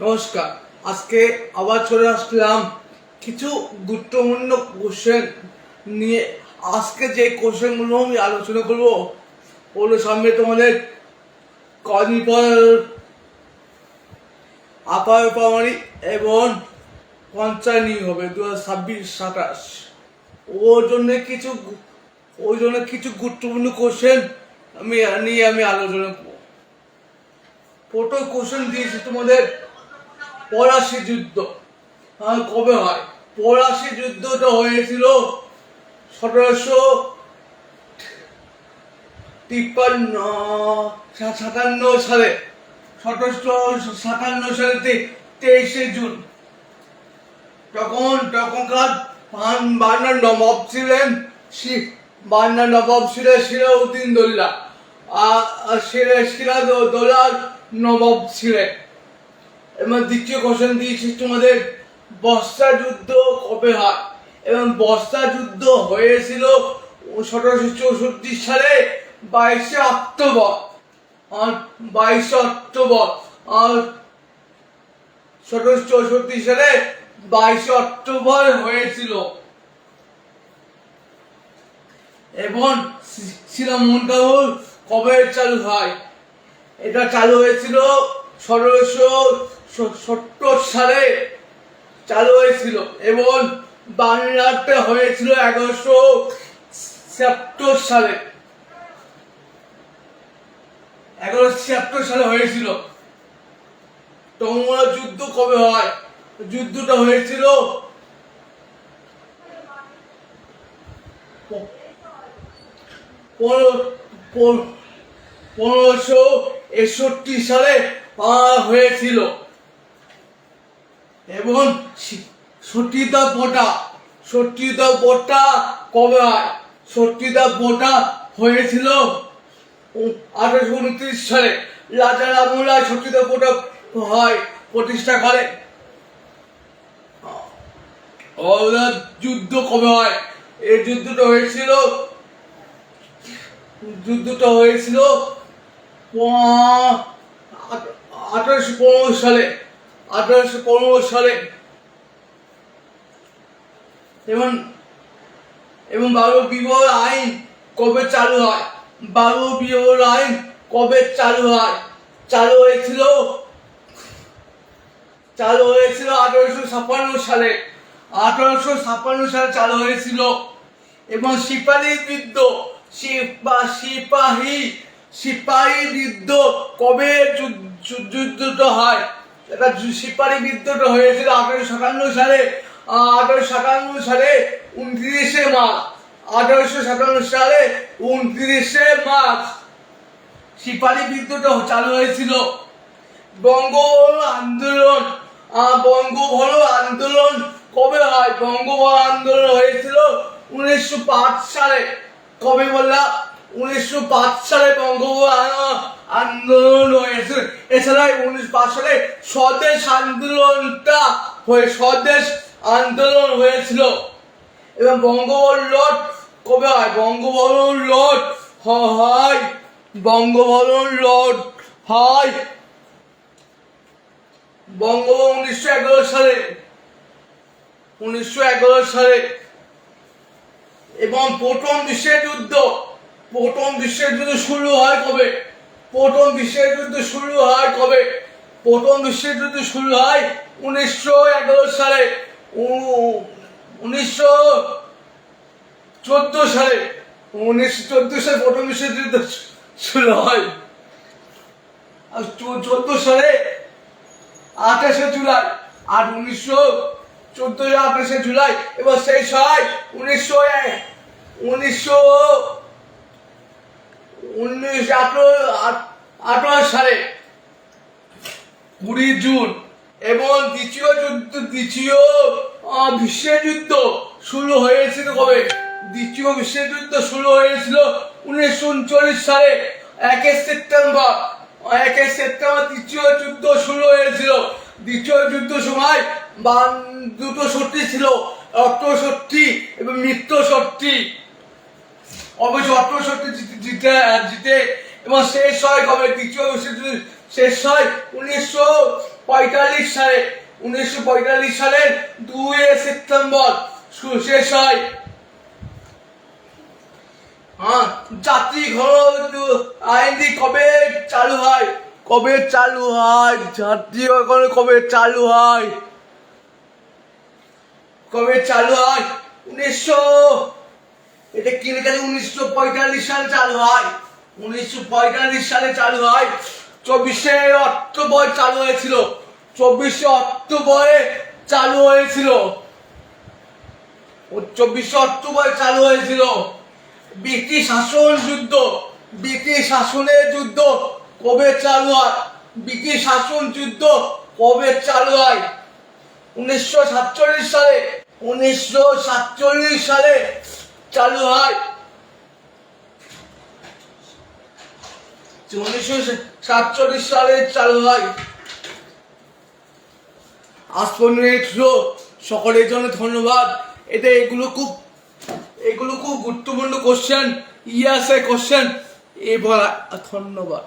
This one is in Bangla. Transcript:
নমস্কার। আজকে আবার চলে আসলাম কিছু গুরুত্বপূর্ণ কোশ্চেন নিয়ে। আজকে যে কোশ্চেনগুলো আমি আলোচনা করবো ওগুলো সামনে তোমাদের কর্নিপর, আপার প্রাইমারি এবং পঞ্চায়েত হবে 2026-27। ওই জন্য কিছু গুরুত্বপূর্ণ কোশ্চেন আমি আলোচনা করবো। প্রথম কোশ্চেন দিয়েছি তোমাদের, পলাশী যুদ্ধ কবে হয়? পলাশী যুদ্ধটা হয়েছিল 1757 সালে। 1757 সালে 23শে জুন। তখনকার বাংলার নবাব ছিলেন সিরাজউদ্দিন দৌলা। সিরাজউদ্দৌলার নবাব ছিলেন। এবং দ্বিতীয় কোশ্চেন দিয়েছি তোমাদের, বর্ষা যুদ্ধ কবে হয়? এবং বর্ষা যুদ্ধ হয়েছিল 1764 সালে 22শে অক্টোবর। আর 1764 সালে 22শে অক্টোবর হয়েছিল। এবং শ্রীরামনগর কবে চালু হয়? এটা চালু হয়েছিল 1770 সালে চালু হয়েছিল। এবং বাংলাতে হয়েছিল 1176 সালে। 1176 সালে হয়েছিল। তমুরা যুদ্ধ কবে হয়? যুদ্ধটা হয়েছিল 1561 সালে হয়েছিল। এবং সতীদাহ প্রথা কবে হয়? সতীদাহ প্রথা হয়েছিল 1829 সালে। রাজা রামমোহন সতীদাহ প্রথা প্রতিষ্ঠা করে। যুদ্ধ কবে হয়? এই যুদ্ধটা হয়েছিল 1815 সালে। 1815 সালে। এবং বাল্য বিবাহ আইন কবে চালু হয়? বাল্য বিবাহ আইন কবে চালু হয়? চালু হয়েছিল 1856 সালে। 1856 সালে চালু হয়েছিল। এবং সিপাহী বিদ্রোহ কবে যুদ্ধটা হয়? এটা সিপাহী বিদ্রোহটা হয়েছিল 1857 সালে। 1857 সালে 29শে মার্চ। 1857 সালে 29শে মার্চ সিপাহী বিদ্রোহটা চালু হয়েছিল। বঙ্গভঙ্গ আন্দোলন কবে হয়? বঙ্গভঙ্গ আন্দোলন হয়েছিল 1905 সালে। কবে বললাম? 1905 সালে বঙ্গভঙ্গ আন্দোলন হয়েছিল। এছাড়া 1905 সালে স্বদেশ আন্দোলন হয়েছিল। এবং বঙ্গভঙ্গ লড় কবে হয়? বঙ্গভঙ্গ লড় হয় 1911 সালে। 1911 সালে। এবং প্রথম বিশ্বযুদ্ধ শুরু হয় কবে? প্রথম বিশ্বযুদ্ধ শুরু হয় 1911 সালে। 1914 সালে। 1914 সালে প্রথম বিশ্বযুদ্ধ শুরু হয়। আর 14 সালে 28শে জুলাই। আর 1914 28শে জুলাই। এবার শেষ হয় 1918 সালে 20 জুন। এবং দ্বিতীয় বিশ্বযুদ্ধ শুরু হয়েছিল কবে? দ্বিতীয় বিশ্বযুদ্ধ শুরু হয়েছিল 1939 সালে 1 সেপ্টেম্বর। দ্বিতীয় যুদ্ধ শুরু হয়েছিল। দ্বিতীয় যুদ্ধ সময় দুটো শক্তি ছিল, অর্থ শক্তি এবং মিত্র শক্তি। অবশ্য অর্থ শক্তি জিতে এবং শেষ হয় কবে? দ্বিতীয় বিশ্বযুদ্ধ শেষ হয় 19 সালে 1945 সালের 2 সেপ্টেম্বর শেষ হয়। জাতীয় ঘর আইনটি কবে চালু হয়? জাতীয় ঘর কবে চালু হয়? 1945 সালে চালু হয়। 1945 সালে চালু হয়। 24শে অক্টোবর চালু হয়েছিল। 24শে অক্টোবরে চালু হয়েছিল। 24শে অক্টোবর চালু হয়েছিল। ব্রিটিশ শাসনের যুদ্ধ কবে চালু হয়? ব্রিটিশ শাসন যুদ্ধ কবে চালু হয়? 1947 সালে। 1947 সালে চালু হয়। 1947 সালে চালু হয়। আজ পর্যন্ত সকলের জন্য ধন্যবাদ। এগুলো খুব গুরুত্বপূর্ণ কোশ্চেন, ইতিহাসের কোশ্চেন। এবার ধন্যবাদ।